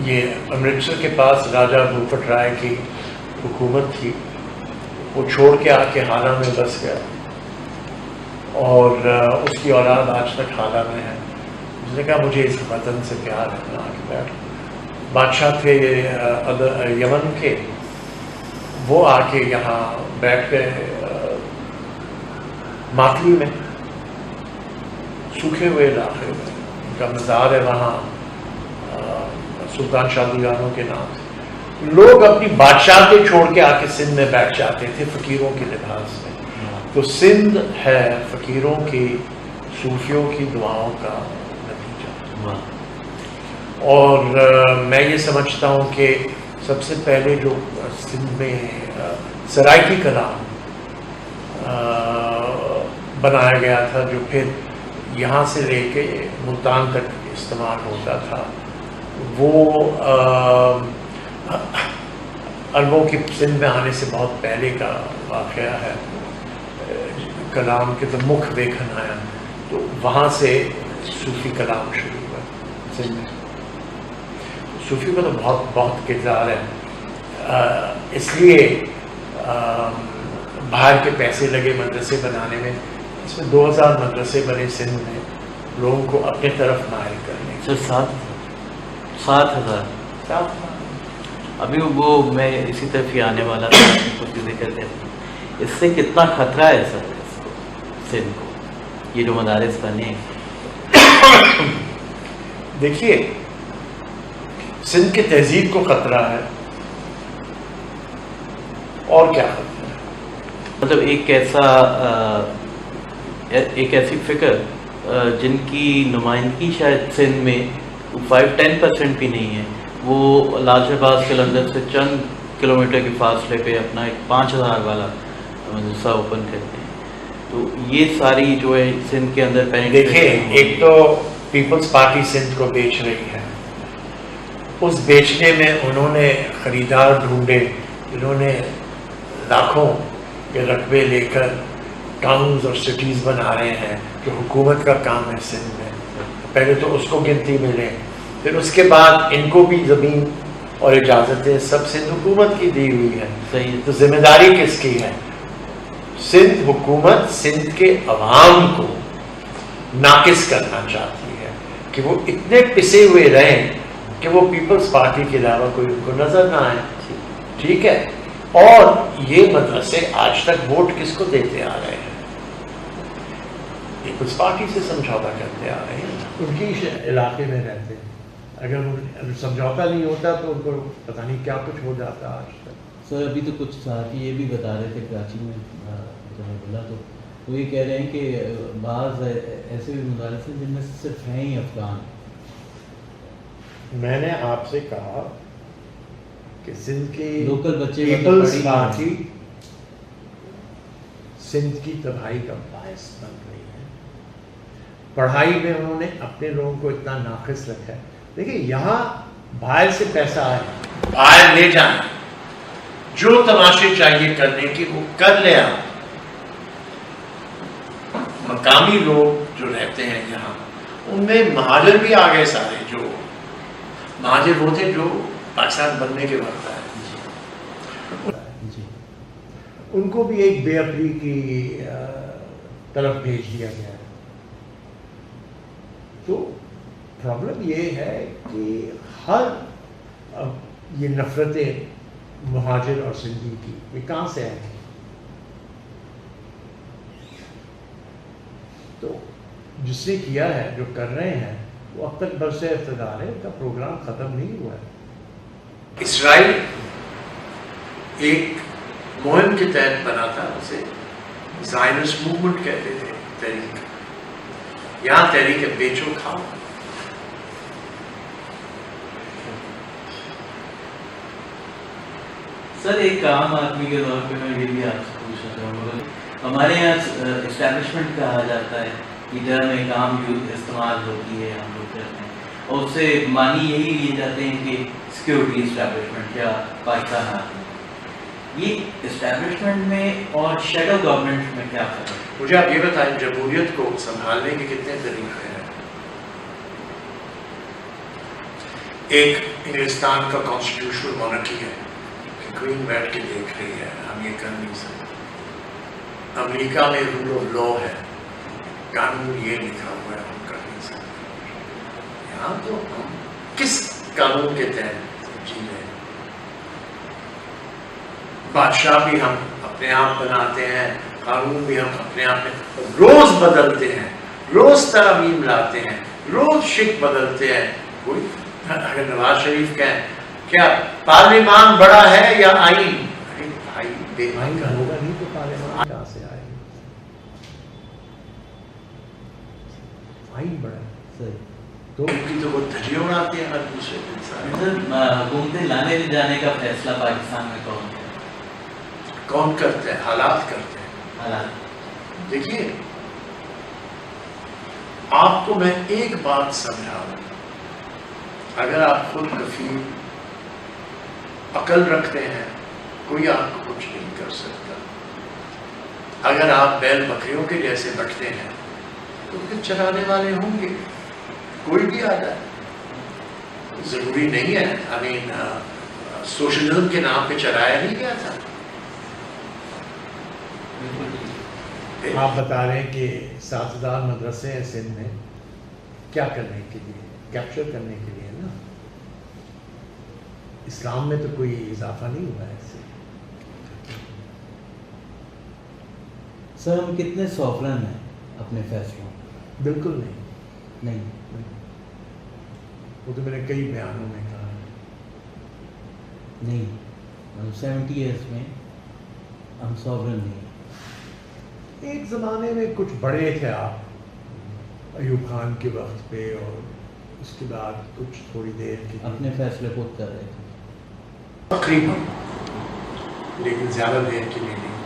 یہ امرتسر کے پاس راجہ بھوپٹ رائے کی حکومت تھی، وہ چھوڑ کے آ کے ہارا میں بس گیا، اور اس کی اولاد آج تک ہارا میں ہے. اس نے کہا مجھے اس وطن سے پیار ہے، میں آ کے بیٹھ. بادشاہ تھے یمن کے، وہ آ کے یہاں بیٹھ گئے ماتلی میں، سوکھے ہوئے علاقے میں. ان کا مزار ہے وہاں، سلطان شاہ دیوانوں کے نام سے. لوگ اپنی بادشاہ کے چھوڑ کے آ کے سندھ میں بیٹھ جاتے تھے فقیروں کے لباس میں. تو سندھ ہے فقیروں کی، صوفیوں کی دعاؤں کا نتیجہ. اور میں یہ سمجھتا ہوں کہ سب سے پہلے جو سندھ میں سرائکی کلام بنایا گیا تھا، جو پھر یہاں سے لے کے ملتان تک استعمال ہوتا تھا، وہ عربوں کی سندھ میں آنے سے بہت پہلے کا واقعہ ہے. کلام کے تو مکھ دیکھن آیا، تو وہاں سے صوفی کلام شروع ہوا سندھ میں. صوفی کا تو بہت بہت کردار ہے. اس لیے باہر کے پیسے لگے مدرسے بنانے میں. اس میں 2000 مدرسے بنے سندھ میں لوگوں کو اپنے طرف مائل کرنے. سر 7,000. ابھی وہ میں اسی طرف ہی آنے والا تھا، کچھ ذکر کرتے. اس سے کتنا خطرہ ہے سر سندھ کو، یہ جو مدارس بنے؟ دیکھیے، سندھ کی تہذیب کو خطرہ ہے، اور کیا خطرہ ہے؟ مطلب ایک ایسی فکر جن کی نمائندگی شاید سندھ میں 5-10% بھی نہیں ہے، وہ لال شہباز کے لندن سے چند کلومیٹر کے فاصلے پہ اپنا ایک 5000 والا مدرسہ اوپن کرتے ہیں. تو یہ ساری جو ہے سندھ کے اندر دیکھیں، ایک تو پیپلز پارٹی سندھ کو بیچ رہی ہے. اس بیچنے میں انہوں نے خریدار ڈھونڈے، انہوں نے لاکھوں کے رقبے لے کر ٹاؤنز اور سٹیز بنا رہے ہیں، جو حکومت کا کام ہے سندھ میں. پہلے تو اس کو گنتی ملے، پھر اس کے بعد ان کو بھی زمین اور اجازتیں سب سندھ حکومت کی دی ہوئی ہے. صحیح. تو ذمہ داری کس کی ہے؟ سندھ حکومت سندھ کے عوام کو ناقص کرنا چاہتی ہے کہ وہ اتنے پسے ہوئے رہیں کہ وہ پیپلز پارٹی کے علاوہ کوئی ان کو نظر نہ آئے. ٹھیک ہے. اور یہ مدرسے آج تک ووٹ کس کو دیتے آ رہے ہیں؟ پیپلز پارٹی سے سمجھوتا کرتے آ رہے ہیں. ان کی علاقے میں رہتے ہیں. اگر سمجھوتا نہیں ہوتا تو ان کو پتہ نہیں کیا کچھ ہو جاتا آج تک. سر ابھی تو کچھ صحافی یہ بھی بتا رہے تھے کراچی میں، جب میں بولا تو وہ یہ کہہ رہے ہیں کہ بعض ایسے بھی مدارس ہیں جن میں صرف ہیں ہی افغان. میں نے آپ سے کہا کہ سندھ کی لوکل بچے پیپلز پارٹی سندھ کی تباہی کا باعث بن رہی ہے. پڑھائی میں انہوں نے اپنے لوگوں کو اتنا ناقص رکھا ہے. دیکھیں، یہاں باہر سے پیسہ آئے، باہر لے جانا، جو تماشے چاہیے کرنے کی وہ کر لے. مقامی لوگ جو رہتے ہیں یہاں، ان میں مہاجر بھی آ گئے سارے. جو مہاجر وہ تھے جو پاکستان بننے کے وقت آئے، ان کو بھی ایک بے عقلی کی طرف بھیج دیا گیا ہے. تو پرابلم یہ ہے کہ ہر یہ نفرتیں مہاجر اور سندھی کی یہ کہاں سے آئیں گی؟ تو جس نے کیا ہے، جو کر رہے ہیں، وہ اب تک برسِ اقتدار ہے، ان کا پروگرام ختم نہیں ہوا ہے. اسرائیل ایک مہم کے تحت بنا تھا، اسے زائنسٹ موومنٹ کہتے تھے. تحریک، یہاں تحریک ہے بیچو کھاؤ. سر ایک عام آدمی کے طور پہ میں یہ بھی آپ سے پوچھنا چاہوں گا، ہمارے یہاں اسٹیبلشمنٹ کہا جاتا ہے کی ٹرم ایک عام استعمال ہوتی ہے ہم لوگ کرتے ہیں، اور اس سے معنی یہی لیے جاتے ہیں کہ سیکورٹی اسٹیبلشمنٹ یا پاکستان آرمی. یہ اسٹیبلشمنٹ میں اور شیڈو گورنمنٹ میں کیا فرق ہے؟ مجھے آپ یہ بتائیں جمہوریت کو سنبھالنے کے کتنے طریقے ہیں؟ ایک انگلستان کا کانسٹیٹیوشنل مونارکی ہے کہ کوئین بیٹھ کے دیکھ رہی ہے، ہم یہ کر نہیں سکتے. امریکہ میں رول آف لا ہے، قانون یہ لکھا ہوا ہے، ہم کر نہیں سکتے. یہاں تو ہم کس قانون کے تحت جی رہے ہیں؟ بادشاہ بھی ہم اپنے آپ بناتے ہیں، قانون بھی ہم اپنے آپ میں روز بدلتے ہیں، روز ترامیم لاتے ہیں، روز شک بدلتے ہیں. کوئی اگر نواز شریف کہیں کیا پارلیمان بڑا ہے یا آئین؟ آئین ہوگا نہیں تو پارلیمان کہاں سے آئے؟ آئین بڑا ہے تو ان کی تو وہ دھجیاں اڑاتے ہیں ہر دوسرے دن. حکومتیں لانے لے جانے کا فیصلہ پاکستان میں کون کرتا ہے؟ حالات کرتے ہیں. حالات. دیکھیے آپ کو میں ایک بات سمجھاؤں، اگر آپ خود کفیل عقل رکھتے ہیں کوئی آپ کو کچھ نہیں کر سکتا. اگر آپ بیل بکریوں کے جیسے بٹتے ہیں تو پھر چرانے والے ہوں گے، کوئی بھی آ جائے. ضروری نہیں ہے، آئی مین سوشلزم کے نام پہ چرایا نہیں گیا تھا. آپ بتا رہے ہیں کہ 7,000 مدرسے ہیں سندھ میں، کیا کرنے کے لیے؟ کیپچر کرنے کے لیے نا. اسلام میں تو کوئی اضافہ نہیں ہوا ہے اس سے. سر ہم کتنے سوورن ہیں اپنے فیصلوں؟ بالکل نہیں. وہ تو میں نے کئی بیانوں میں کہا ہے. نہیں 70 ایئرس میں ہم سوورن نہیں. ایک زمانے میں کچھ بڑے تھے آپ، ایوب خان کے وقت پہ، اور اس کے بعد کچھ تھوڑی دیر کے اپنے فیصلے خود کر رہے تھے تقریباً، لیکن زیادہ دیر کے لیے نہیں.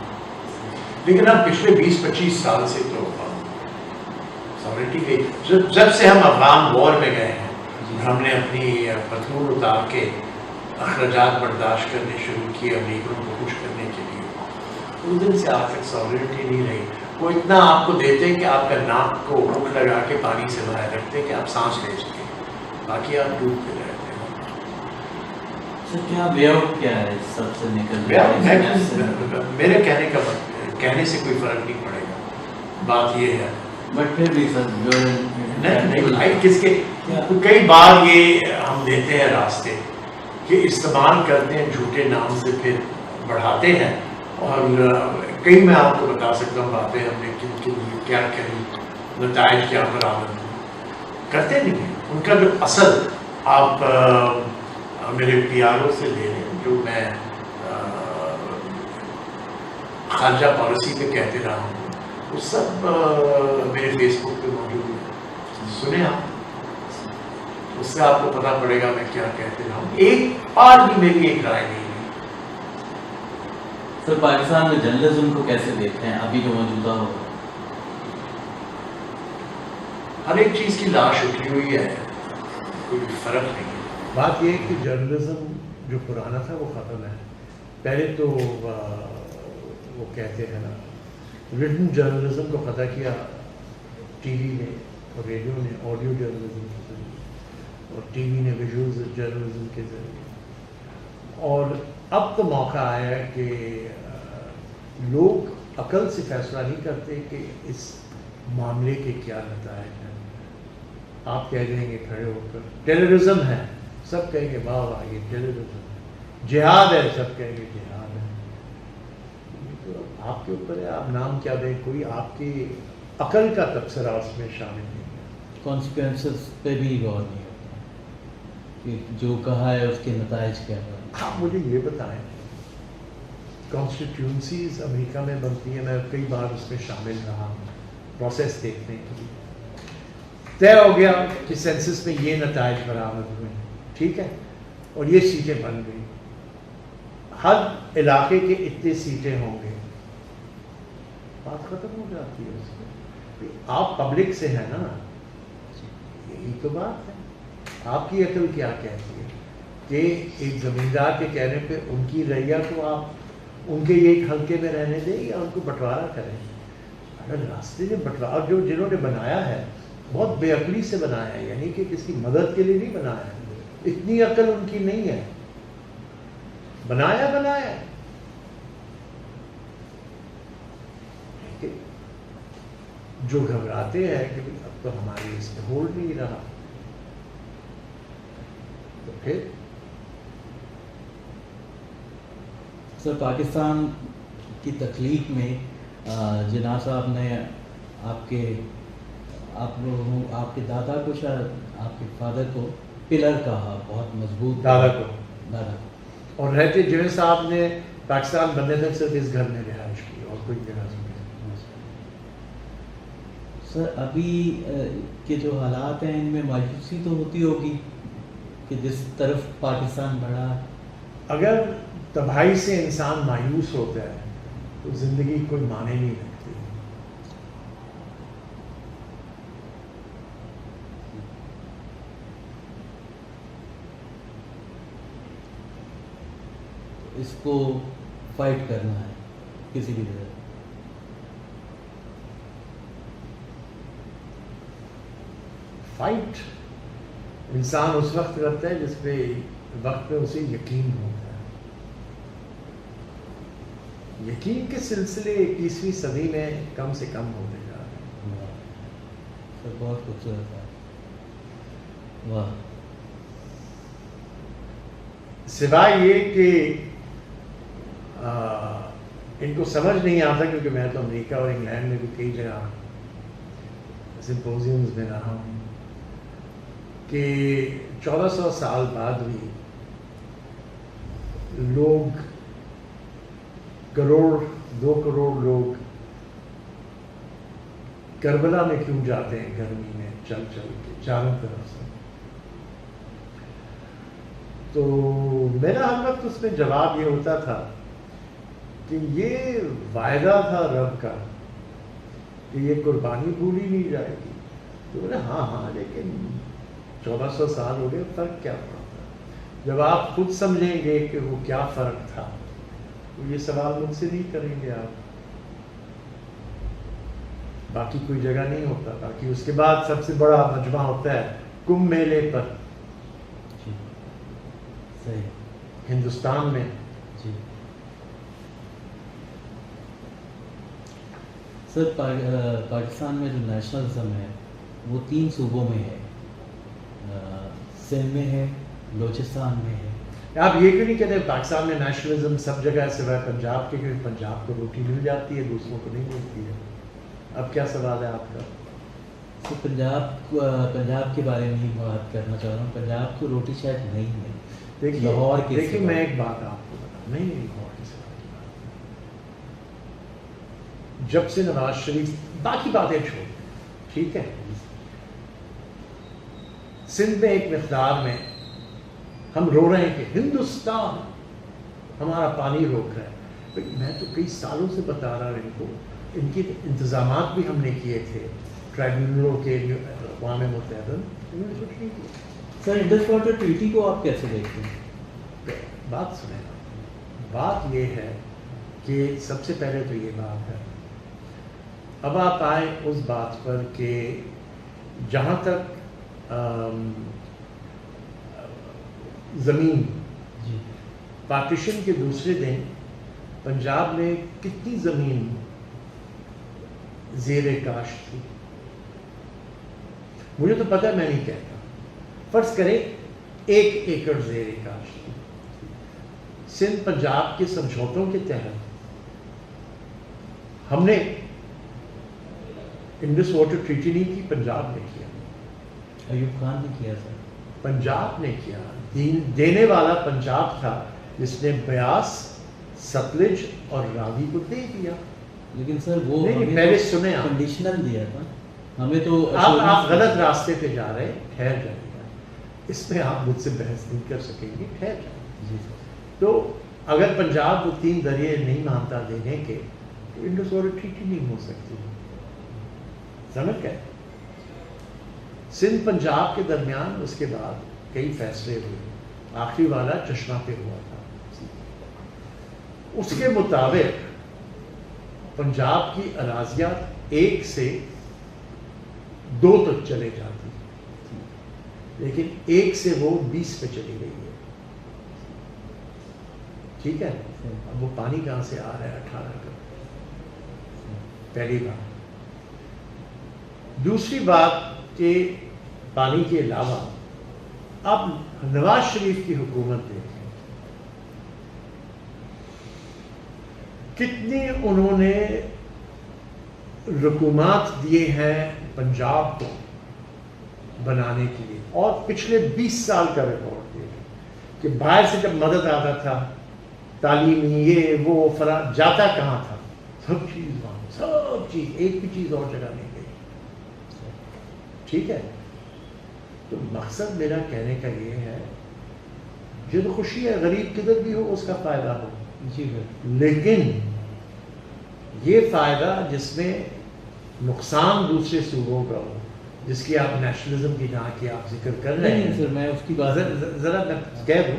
لیکن اب پچھلے 20-25 سال سے تو ساورنٹی گئی. جب سے ہم افغان وار میں گئے ہیں، ہم نے اپنی پتلون اتار کے اخراجات برداشت کرنے شروع کیے امریکوں کو خوش کرنے کے لیے. اس دن سے آج تک ساورنٹی نہیں رہی. وہ اتنا آپ کو دیتے کہ آپ کا ناک کو ہوک لگا کے پانی سے باہر رکھتے کہ آپ سانس لے سکیں، باقی آپ ڈوبتے رہتے ہیں. کیا وے آؤٹ کیا ہے سب سے نکلنے؟ میرے کہنے سے کوئی فرق نہیں پڑے گا. بات یہ ہے بٹ پھر بھی سر نہیں کس کے کئی بار یہ ہم دیتے ہیں راستے کہ استعمال کرتے ہیں جھوٹے نام سے، پھر بڑھاتے ہیں. اور کئی میں آپ کو بتا سکتا ہوں باتیں ہم نے کن کے لیے کیا کری، نتائج کیا برآمد کرتے نہیں ہیں. ان کا جو اصل آپ میرے پی آر او سے لے لیں، جو میں خارجہ پالیسی پہ کہتے رہا ہوں، وہ سب میرے فیس بک پہ موجود ہے. سنیں آپ، اس سے آپ کو پتہ پڑے گا میں کیا کہتے رہا ہوں. ایک بار بھی میری ایک رائے نہیں. سر پاکستان میں جرنلزم کو کیسے دیکھتے ہیں ابھی جو موجودہ ہو؟ ہر ایک چیز کی لاش اٹھی ہوئی ہے، کوئی فرق نہیں ہے. بات یہ ہے کہ جرنلزم جو پرانا تھا وہ ختم ہے. پہلے تو وہ کہتے ہیں نا ریٹن جرنلزم کو فتح کیا ٹی وی نے اور ریڈیو نے، آڈیو جرنلزم کے ذریعے، اور ٹی وی نے ویژول جرنلزم کے ذریعے. اور اب تو موقع آیا ہے کہ لوگ عقل سے فیصلہ نہیں کرتے کہ اس معاملے کے کیا نتائج ہیں. آپ کہہ دیں گے کھڑے ہو کر ٹیررزم ہے، سب کہیں گے واہ واہ یہ ٹیررزم ہے. جہاد ہے، سب کہیں گے جہاد ہے. تو آپ کے اوپر ہے آپ نام کیا دیں. کوئی آپ کی عقل کا تبصرہ اس میں شامل نہیں ہے. کانسیکوینسز پہ بھی غور نہیں ہوتا کہ جو کہا ہے اس کے نتائج کیا ہے. آپ مجھے یہ بتائیں، کانسٹیٹیوئنسیز امریکہ میں بنتی ہیں، میں کئی بار اس میں شامل رہا ہوں پروسیس دیکھنے کے لیے. طے ہو گیا کہ سینسس میں یہ نتائج برآمد ہوئے، ٹھیک ہے، اور یہ سیٹیں بن گئی. ہر علاقے کے اتنے سیٹیں ہوں گے، بات ختم ہو جاتی ہے اس میں. آپ پبلک سے ہیں نا, یہی تو بات ہے. آپ کی عقل کیا کہتی ہے کہ ایک زمیندار کے کہنے پہ ان کی رعیہ کو آپ ان کے ایک حلقے میں رہنے دیں یا ان کو بٹوارا کریں؟ اگر راستے میں بٹوارا جو جنہوں نے بنایا ہے بہت بے عقلی سے بنایا ہے, یعنی کہ کسی مدد کے لیے نہیں بنایا ہے, اتنی عقل ان کی نہیں ہے, بنایا جو گھبراتے ہیں کہ اب تو ہماری اس میں ہولڈ نہیں رہا, تو پھر سر پاکستان کی تخلیق میں جناح صاحب نے آپ کے دادا کو, شاید آپ کے فادر کو پلر کہا, بہت مضبوط دادا کو, دادا اور رہتے جنید صاحب نے پاکستان بننے تک صرف اس گھر میں رہائش کی اور کوئی جگہ نہیں. سر ابھی کے جو حالات ہیں ان میں مایوسی تو ہوتی ہوگی کہ جس طرف پاکستان بڑھا. اگر تباہی سے انسان مایوس ہوتا ہے تو زندگی کوئی معنی نہیں رکھتی. اس کو فائٹ کرنا ہے کسی بھی طرح. فائٹ انسان اس وقت کرتا ہے جس پہ وقت پہ اسے یقین ہوتا ہے. یقین کے سلسلے 21ویں صدی میں کم سے کم ہوتے جا رہے ہیں. سر بہت خوبصورت ہے. واہ. سوائے یہ کہ ان کو سمجھ نہیں آتا, کیونکہ میں تو امریکہ اور انگلینڈ میں بھی کئی جگہ سمپوزیمز میں رہا ہوں, کہ 1400 سال بعد بھی لوگ کروڑ 2 کروڑ لوگ کربلا میں کیوں جاتے ہیں گرمی میں چل چل کے چاروں طرف سے. تو میرا ہر وقت اس میں جواب یہ ہوتا تھا کہ یہ وعدہ تھا رب کا کہ یہ قربانی بھولی نہیں جائے گی. تو بولے ہاں لیکن 1400 سال ہو گئے, فرق کیا پڑتا. جب آپ خود سمجھیں گے کہ وہ کیا فرق تھا تو یہ سوال مجھ سے نہیں کریں گے آپ. باقی کوئی جگہ نہیں ہوتا. باقی اس کے بعد سب سے بڑا مجمع ہوتا ہے کمبھ میلے پر صحیح ہندوستان میں. جی سر پاکستان میں جو نیشنلزم ہے وہ 3 صوبوں میں ہے, سندھ میں ہے, بلوچستان میں ہے. آپ یہ کیوں نہیں کہتے پاکستان میں نیشنلزم سب جگہ سوائے پنجاب کے, کیونکہ پنجاب کو روٹی مل جاتی ہے دوسروں کو نہیں ملتی ہے. اب کیا سوال ہے آپ کا؟ تو پنجاب کے بارے میں ہی بات کرنا چاہ رہا ہوں. پنجاب کو روٹی شاید نہیں ہے. دیکھیے میں ایک بات آپ کو بتاؤں, نہیں لاہور کے سوا کی بات, جب سے نواز شریف, باقی باتیں چھوڑ ٹھیک ہے, سندھ میں ایک مقدار میں ہم رو رہے ہیں کہ ہندوستان ہمارا پانی روک رہا ہے. میں تو کئی سالوں سے بتا رہا ہوں ان کو, ان کے انتظامات بھی ہم نے کیے تھے ٹرائبیونلوں کے, اقوام متحدہ, انہوں نے کچھ نہیں کیا. سر انڈس واٹر ٹریٹی کو آپ کیسے دیکھتے ہیں؟ بات سنیں, بات یہ ہے کہ سب سے پہلے تو یہ بات ہے, اب آپ آئیں اس بات پر کہ جہاں تک زمین جی پارٹیشن کے دوسرے دن پنجاب میں کتنی زمین زیر کاشت تھی مجھے تو پتہ ہے, میں نہیں کہتا, فرض کریں 1 ایکڑ زیر کاشت تھی. سندھ پنجاب کے سمجھوتوں کے تحت ہم نے انڈس واٹر ٹریٹی نہیں کی, پنجاب نے کیا. ایوب خان نے کیا سر, پنجاب نے کیا. دینے والا پنجاب تھا جس نے بیاس, ستلج اور راوی کو دے دیا. لیکن سر وہ نہیں, پہلے سنیں آپ, کنڈیشنل دیا تھا ہمیں تو. آپ غلط راستے پہ جا رہے ہیں, ٹھہر جائیں گے, اس میں آپ مجھ سے بحث نہیں کر سکیں گے, ٹھہر جائیں. جی سر. تو اگر پنجاب وہ 3 درے نہیں مانتا دینے کے تو انڈس واٹر ٹریٹی نہیں ہو سکتی. سمجھ گئے. سندھ پنجاب کے درمیان اس کے بعد کئی فیصلے ہوئے. آخری والا چشمہ پہ ہوا تھا. اس کے مطابق پنجاب کی اراضیات 1 سے 2 تک چلے جاتی، لیکن 1 سے وہ 20 پہ چلی گئی ہے. ٹھیک ہے. اب وہ پانی کہاں سے آ رہا ہے؟ 18 کا. پہلی بات. دوسری بات کہ پانی کے علاوہ اب نواز شریف کی حکومت دیکھیں کتنی انہوں نے رقومات دیے ہیں پنجاب کو بنانے کے لیے، اور پچھلے 20 سال کا ریکارڈ دے کہ باہر سے جب مدد آتا تھا تعلیمی یہ وہ فلاں، جاتا کہاں تھا؟ سب چیز وہاں، سب چیز، ایک بھی چیز اور جگہ نہیں گئی. ٹھیک ہے. تو مقصد میرا کہنے کا یہ ہے، جد خوشی ہے غریب کدھر بھی ہو اس کا فائدہ ہو. جی لیکن یہ فائدہ جس میں نقصان دوسرے صوبوں کا ہو، جس کی آپ نیشنلزم کی جہاں کی آپ ذکر کر رہے ہیں، سر میں اس کی بات ذرا میں کہہ دوں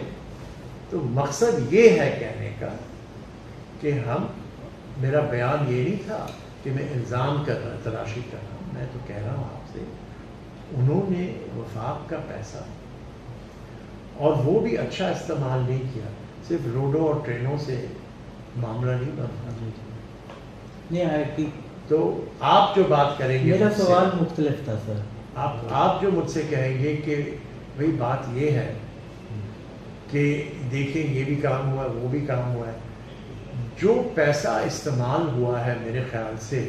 تو مقصد یہ ہے کہنے کا کہ میرا بیان یہ نہیں تھا کہ میں الزام کر رہا تلاشی کر رہا ہوں. میں تو کہہ رہا ہوں آپ سے، انہوں نے وفاق کا پیسہ اور وہ بھی اچھا استعمال نہیں کیا. صرف روڈوں اور ٹرینوں سے معاملہ نہیں بنتا. نہیں آیا کہ تو آپ جو بات کریں گے، میرا سوال مختلف تھا سر. آپ جو مجھ سے کہیں گے کہ بھئی بات یہ ہے کہ دیکھیں یہ بھی کام ہوا ہے وہ بھی کام ہوا ہے، جو پیسہ استعمال ہوا ہے میرے خیال سے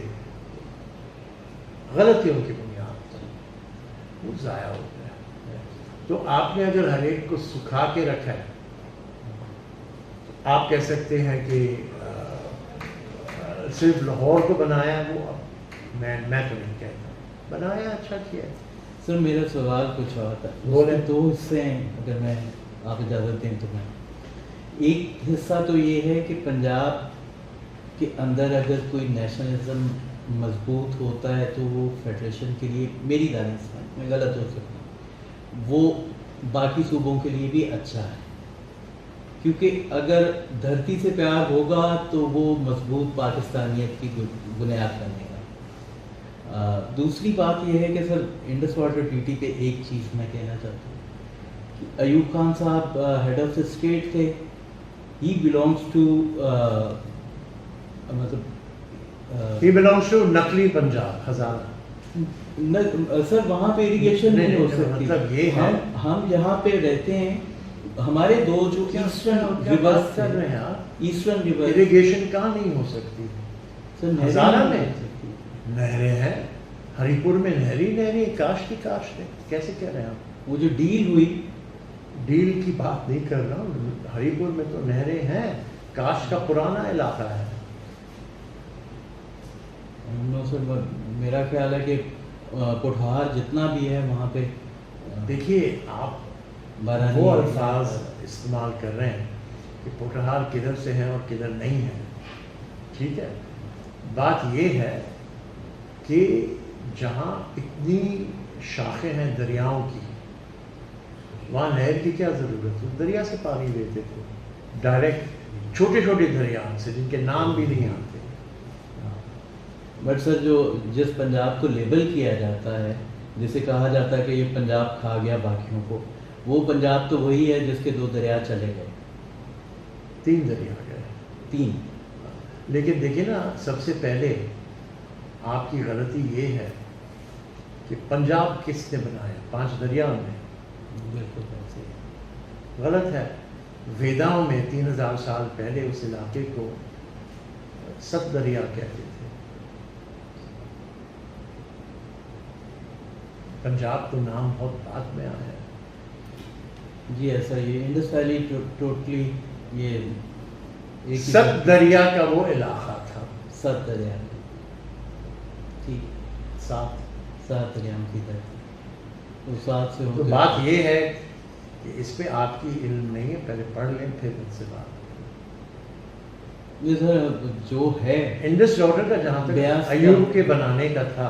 غلطیوں کی بنیاد پر وہ ضائع ہو گیا. تو آپ نے اگر ہر ایک کو سکھا کے رکھا ہے، آپ کہہ سکتے ہیں کہ صرف لاہور کو بنایا، وہ میں تو نہیں کہتا، بنایا اچھا کیا. سر میرا سوال کچھ اور تھا. بولیں. 2 حصے ہیں، اگر میں آپ اجازت دیں تو. میں ایک حصہ تو یہ ہے کہ پنجاب کے اندر اگر کوئی نیشنلزم مضبوط ہوتا ہے تو وہ فیڈریشن کے لیے، میری دانش میں غلط ہو سکتا ہوں، وہ باقی صوبوں کے لیے بھی اچھا ہے، کیونکہ اگر دھرتی سے پیار ہوگا تو وہ مضبوط پاکستانیت کی بنیاد بنے گا. دوسری بات یہ ہے کہ سر انڈس واٹر ٹریٹی پہ ایک چیز میں کہنا چاہتا ہوں کہ ایوب خان صاحب ہیڈ آف دا اسٹیٹ تھے. He belongs to He belongs to نقلی پنجاب ہزارہ. سر وہاں پہ اریگیشن نہیں ہو سکتی. مطلب یہ ہے ہم یہاں پہ رہتے ہیں، ہمارے 2 جو ایسٹرن ریورس کر رہے ہیں ایسٹرن ریور، اریگیشن کہاں نہیں ہو سکتی؟ ہزارہ میں نہریں ہیں، ہری پور میں نہری کاشت کی کاشت ہے. کیسے کہہ رہے ہیں آپ؟ وہ جو ڈیل ہوئی، ڈیل کی بات نہیں کر رہا ہوں. ہری پور میں تو نہریں ہیں، کاشت کا پرانا علاقہ ہے. سر میرا خیال ہے کہ پٹھار جتنا بھی ہے وہاں پہ، دیکھیے آپ وہ الفاظ استعمال کر رہے ہیں کہ پٹھار کدھر سے ہیں اور کدھر نہیں ہے. ٹھیک ہے. بات یہ ہے کہ جہاں اتنی شاخیں ہیں دریاؤں کی، وہاں نہر کی کیا ضرورت ہے؟ دریا سے پانی لیتے تھے ڈائریکٹ، چھوٹے چھوٹے دریا سے جن کے نام بھی نہیں آتے. بٹ سر جس پنجاب کو لیبل کیا جاتا ہے، جسے کہا جاتا ہے کہ یہ پنجاب کھا گیا باقیوں کو، وہ پنجاب تو وہی ہے جس کے 2 دریا چلے گئے. 3 دریا گئے. 3. لیکن دیکھیں نا، سب سے پہلے آپ کی غلطی یہ ہے کہ پنجاب کس نے بنایا؟ 5 دریا میں. بالکل غلط ہے. ویداؤں میں 3000 سال پہلے اس علاقے کو 7 دریا کہتے تھے. پنجاب تو نام بہت بعد میں آیا ہے. جی ایسا یہ انڈس ویلی ٹوٹلی یہ 7 دریا کا وہ علاقہ تھا. 7 دریا، ٹھیک، 7 دریاؤں کی دھرتی. تو 7 سے تو بات یہ ہے کہ اس پہ آپ کی علم نہیں ہے، پہلے پڑھ لیں پھر ان سے بات. یہ سر جو ہے انڈس واٹر کا جہاں تک ایوب کے بنانے کا تھا،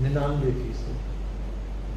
99%।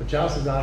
50,000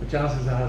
50,000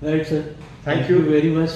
Right, sir. Thank you very much.